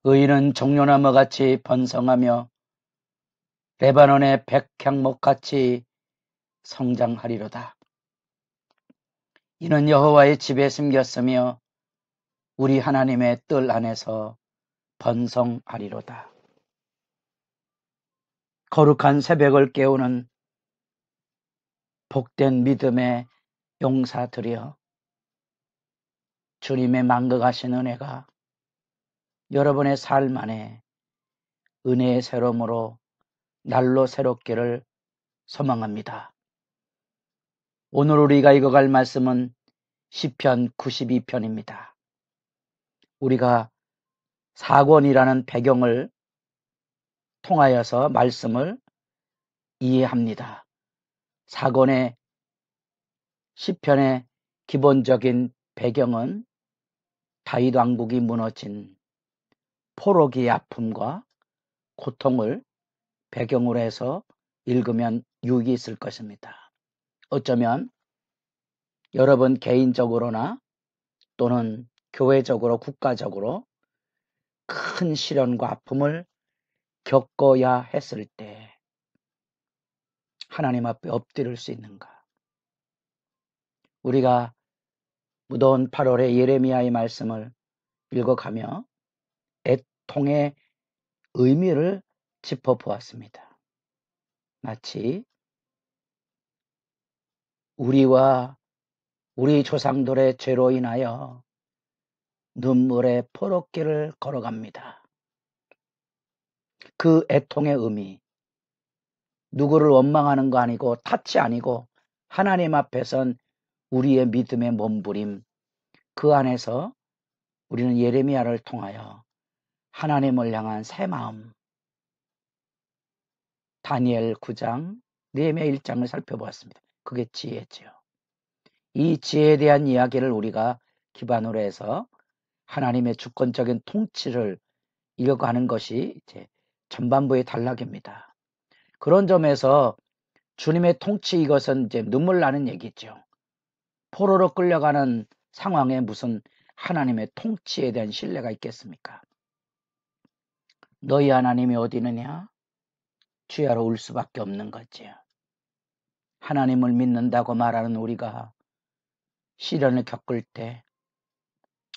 의인은 종려나무같이 번성하며 레바논의 백향목같이 성장하리로다. 이는 여호와의 집에 숨겼으며 우리 하나님의 뜰 안에서 번성하리로다. 거룩한 새벽을 깨우는 복된 믿음의 용사들이여, 주님의 만극하신 은혜가 여러분의 삶 안에 은혜의 새로움으로 날로 새롭기를 소망합니다. 오늘 우리가 읽어갈 말씀은 시편 92편입니다. 우리가 사권이라는 배경을 통하여서 말씀을 이해합니다. 사권의 시편의 기본적인 배경은 다윗 왕국이 무너진 포로기의 아픔과 고통을 배경으로 해서 읽으면 유익이 있을 것입니다. 어쩌면 여러분 개인적으로나 또는 교회적으로 국가적으로 큰 시련과 아픔을 겪어야 했을 때 하나님 앞에 엎드릴 수 있는가? 우리가 무더운 8월에 예레미야의 말씀을 읽어가며 애통의 의미를 짚어보았습니다. 마치 우리와 우리 조상들의 죄로 인하여 눈물의 포로길을 걸어갑니다. 그 애통의 의미, 누구를 원망하는 거 아니고 탓이 아니고 하나님 앞에선 우리의 믿음의 몸부림, 그 안에서 우리는 예레미야를 통하여 하나님을 향한 새 마음, 다니엘 9장, 느헤미야 1장을 살펴보았습니다. 그게 지혜죠. 이 지혜에 대한 이야기를 우리가 기반으로 해서 하나님의 주권적인 통치를 이어가는 것이 이제 전반부의 단락입니다. 그런 점에서 주님의 통치, 이것은 이제 눈물 나는 얘기죠. 포로로 끌려가는 상황에 무슨 하나님의 통치에 대한 신뢰가 있겠습니까? 너희 하나님이 어디 있느냐? 주야로 울 수밖에 없는 거지요. 하나님을 믿는다고 말하는 우리가 시련을 겪을 때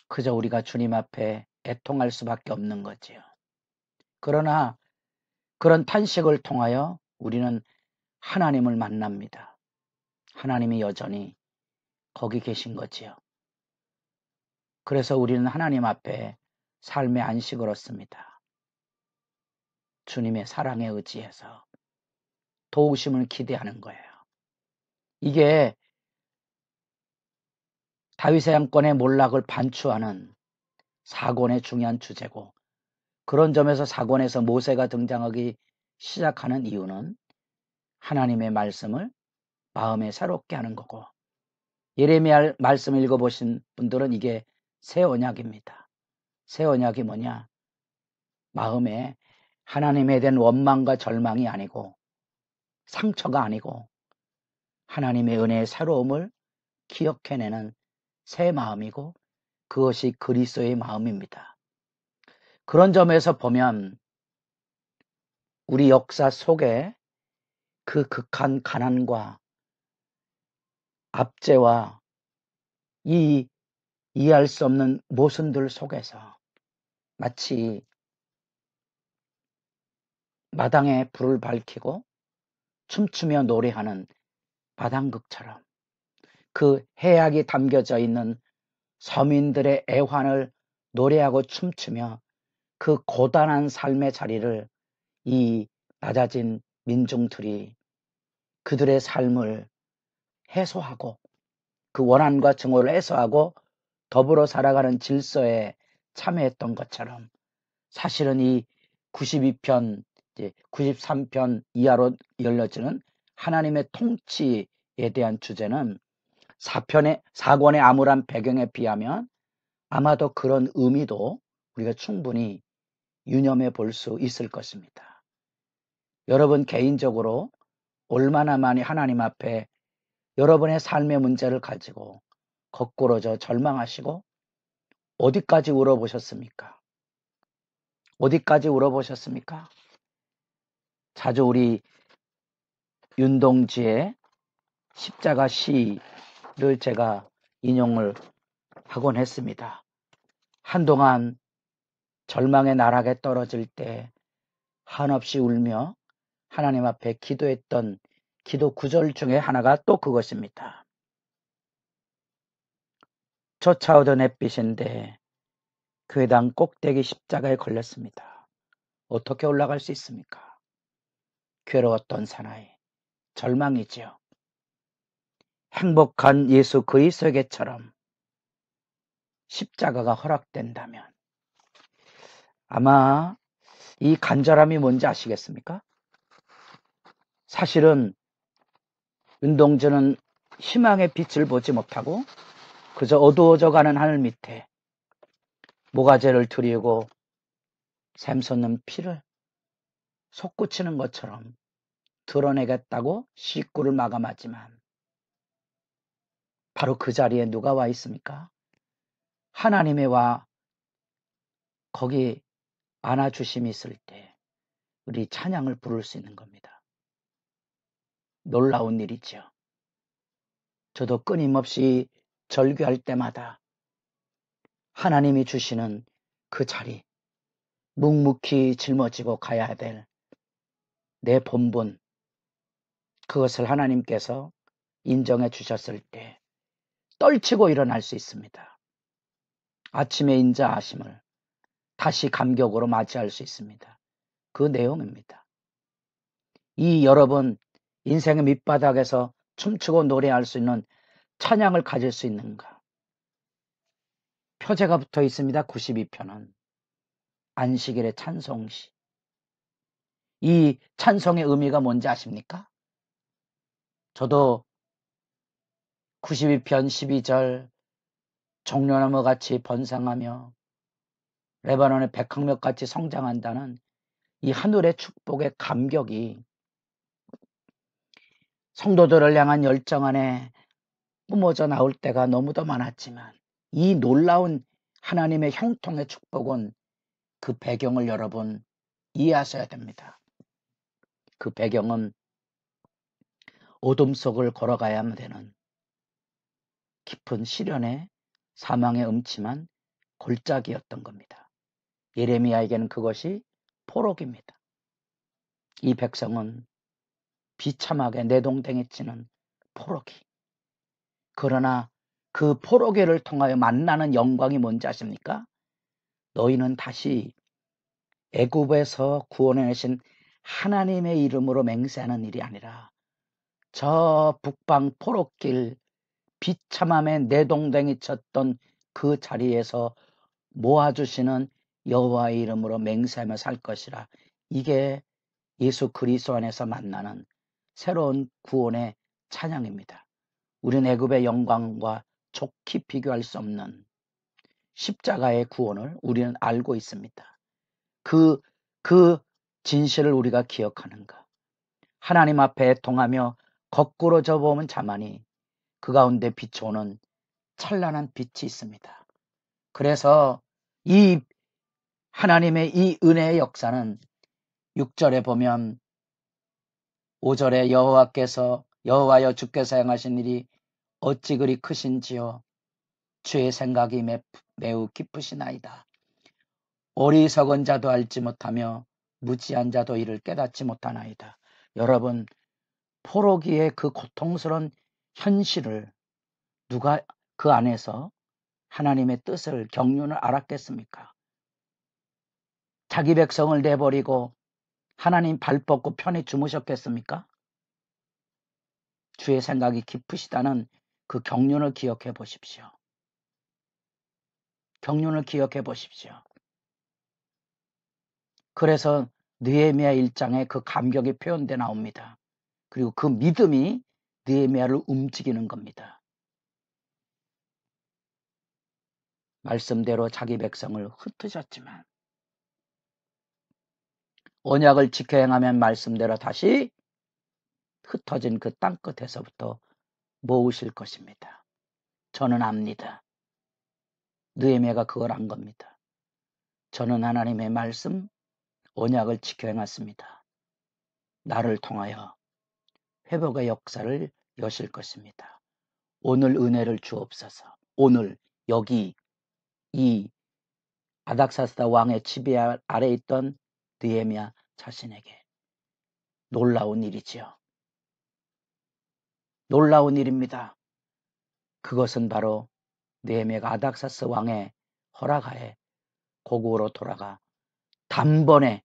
그저 우리가 주님 앞에 애통할 수밖에 없는 거지요. 그러나 그런 탄식을 통하여 우리는 하나님을 만납니다. 하나님이 여전히 거기 계신 거지요. 그래서 우리는 하나님 앞에 삶의 안식을 얻습니다. 주님의 사랑에 의지해서 도우심을 기대하는 거예요. 이게 다윗의 왕권의 몰락을 반추하는 사권의 중요한 주제고, 그런 점에서 사권에서 모세가 등장하기 시작하는 이유는 하나님의 말씀을 마음에 새롭게 하는 거고, 예레미야 말씀을 읽어보신 분들은 이게 새 언약입니다. 새 언약이 뭐냐? 마음에 하나님에 대한 원망과 절망이 아니고 상처가 아니고 하나님의 은혜의 새로움을 기억해내는 새 마음이고, 그것이 그리스도의 마음입니다. 그런 점에서 보면 우리 역사 속에 그 극한 가난과 압제와 이 이해할 수 없는 모순들 속에서 마치 마당에 불을 밝히고 춤추며 노래하는 마당극처럼 그 해악이 담겨져 있는 서민들의 애환을 노래하고 춤추며 그 고단한 삶의 자리를 이 낮아진 민중들이 그들의 삶을 해소하고 그 원한과 증오를 해소하고 더불어 살아가는 질서에 참여했던 것처럼, 사실은 이 92편, 93편 이하로 열려지는 하나님의 통치에 대한 주제는 사권의 암울한 배경에 비하면 아마도 그런 의미도 우리가 충분히 유념해 볼 수 있을 것입니다. 여러분 개인적으로 얼마나 많이 하나님 앞에 여러분의 삶의 문제를 가지고 거꾸로져 절망하시고 어디까지 울어보셨습니까? 어디까지 울어보셨습니까? 자주 우리 윤동주의 십자가 시를 제가 인용을 하곤 했습니다. 한동안 절망의 나락에 떨어질 때 한없이 울며 하나님 앞에 기도했던 기도 구절 중에 하나가 또 그것입니다. 쫓아오던 햇빛인데 교회당 꼭대기 십자가에 걸렸습니다. 어떻게 올라갈 수 있습니까? 괴로웠던 사나이, 절망이지요. 행복한 예수 그리스도에게처럼 십자가가 허락된다면 아마 이 간절함이 뭔지 아시겠습니까? 사실은 윤동주는 희망의 빛을 보지 못하고 그저 어두워져가는 하늘 밑에 모가지를 들이고 샘솟는 피를 솟구치는 것처럼 드러내겠다고 식구를 마감하지만 바로 그 자리에 누가 와 있습니까? 하나님의 와 거기 안아주심이 있을 때 우리 찬양을 부를 수 있는 겁니다. 놀라운 일이죠. 저도 끊임없이 절규할 때마다 하나님이 주시는 그 자리, 묵묵히 짊어지고 가야 될 내 본분, 그것을 하나님께서 인정해 주셨을 때 떨치고 일어날 수 있습니다. 아침의 인자하심을 다시 감격으로 맞이할 수 있습니다. 그 내용입니다. 이 여러분 인생의 밑바닥에서 춤추고 노래할 수 있는 찬양을 가질 수 있는가? 표제가 붙어 있습니다. 92편은 안식일의 찬송시. 이 찬송의 의미가 뭔지 아십니까? 저도 92편 12절 종려나무같이 번성하며 레바논의 백항목같이 성장한다는 이 하늘의 축복의 감격이 성도들을 향한 열정 안에 뿜어져 나올 때가 너무도 많았지만 이 놀라운 하나님의 형통의 축복은 그 배경을 여러분 이해하셔야 됩니다. 그 배경은 어둠 속을 걸어가야만 되는 깊은 시련의 사망의 음침한 골짜기였던 겁니다. 예레미야에게는 그것이 포록입니다. 이 백성은 비참하게 내동댕이 치는 포로기. 그러나 그 포로기를 통하여 만나는 영광이 뭔지 아십니까? 너희는 다시 애굽에서 구원해내신 하나님의 이름으로 맹세하는 일이 아니라 저 북방 포로길 비참함에 내동댕이 쳤던 그 자리에서 모아주시는 여호와의 이름으로 맹세하며 살 것이라. 이게 예수 그리스도 안에서 만나는 새로운 구원의 찬양입니다. 우리는 애굽의 영광과 좋게 비교할 수 없는 십자가의 구원을 우리는 알고 있습니다. 그 진실을 우리가 기억하는가? 하나님 앞에 동하며 거꾸로 접어오면 자만이 그 가운데 비춰오는 찬란한 빛이 있습니다. 그래서 이 하나님의 이 은혜의 역사는 6절에 보면 5절에 여호와여 주께서 행하신 일이 어찌 그리 크신지요. 주의 생각이 매우 깊으시나이다. 어리석은 자도 알지 못하며 무지한 자도 이를 깨닫지 못하나이다. 여러분, 포로기의 그 고통스러운 현실을 누가 그 안에서 하나님의 뜻을 경륜을 알았겠습니까? 자기 백성을 내버리고 하나님 발 뻗고 편히 주무셨겠습니까? 주의 생각이 깊으시다는 그 경륜을 기억해 보십시오. 경륜을 기억해 보십시오. 그래서 느헤미야 1장에 그 감격이 표현돼 나옵니다. 그리고 그 믿음이 느헤미야를 움직이는 겁니다. 말씀대로 자기 백성을 흩으셨지만 언약을 지켜 행하면 말씀대로 다시 흩어진 그 땅끝에서부터 모으실 것입니다. 저는 압니다. 느헤미야가 그걸 안 겁니다. 저는 하나님의 말씀, 언약을 지켜 행했습니다. 나를 통하여 회복의 역사를 여실 것입니다. 오늘 은혜를 주옵소서. 오늘 여기 이 아닥사스다 왕의 지배 아래 있던 느헤미야 자신에게 놀라운 일이지요. 놀라운 일입니다. 그것은 바로 느헤미야가 아닥사스 왕의 허락하에 고국으로 돌아가 단번에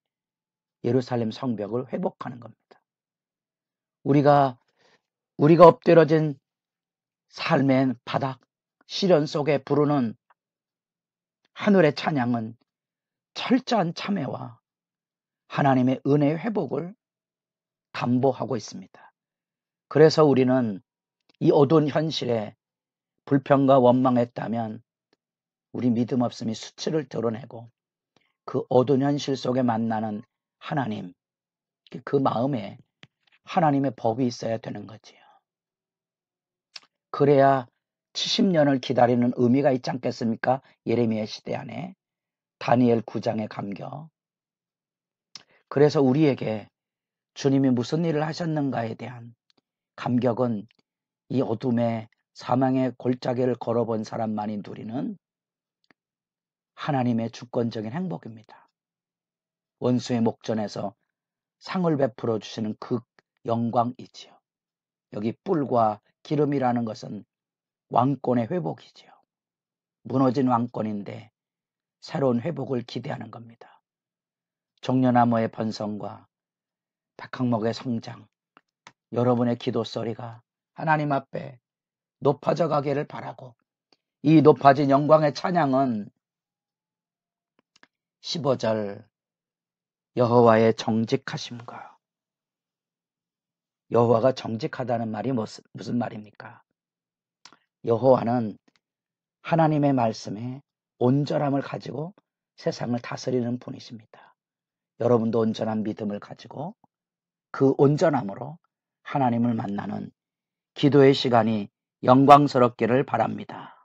예루살렘 성벽을 회복하는 겁니다. 우리가 엎드러진 삶의 바닥, 시련 속에 부르는 하늘의 찬양은 철저한 참회와 하나님의 은혜의 회복을 담보하고 있습니다. 그래서 우리는 이 어두운 현실에 불평과 원망했다면 우리 믿음 없음이 수치를 드러내고 그 어두운 현실 속에 만나는 하나님, 그 마음에 하나님의 법이 있어야 되는 거지요. 그래야 70년을 기다리는 의미가 있지 않겠습니까? 예레미야 시대 안에 다니엘 9장의 감격. 그래서 우리에게 주님이 무슨 일을 하셨는가에 대한 감격은 이 어둠의 사망의 골짜기를 걸어본 사람만이 누리는 하나님의 주권적인 행복입니다. 원수의 목전에서 상을 베풀어 주시는 그 영광이지요. 여기 뿔과 기름이라는 것은 왕권의 회복이지요. 무너진 왕권인데 새로운 회복을 기대하는 겁니다. 종려나무의 번성과 백항목의 성장, 여러분의 기도 소리가 하나님 앞에 높아져 가기를 바라고, 이 높아진 영광의 찬양은 15절 여호와의 정직하심과, 여호와가 정직하다는 말이 무슨 말입니까? 여호와는 하나님의 말씀에 온전함을 가지고 세상을 다스리는 분이십니다. 여러분도 온전한 믿음을 가지고 그 온전함으로 하나님을 만나는 기도의 시간이 영광스럽기를 바랍니다.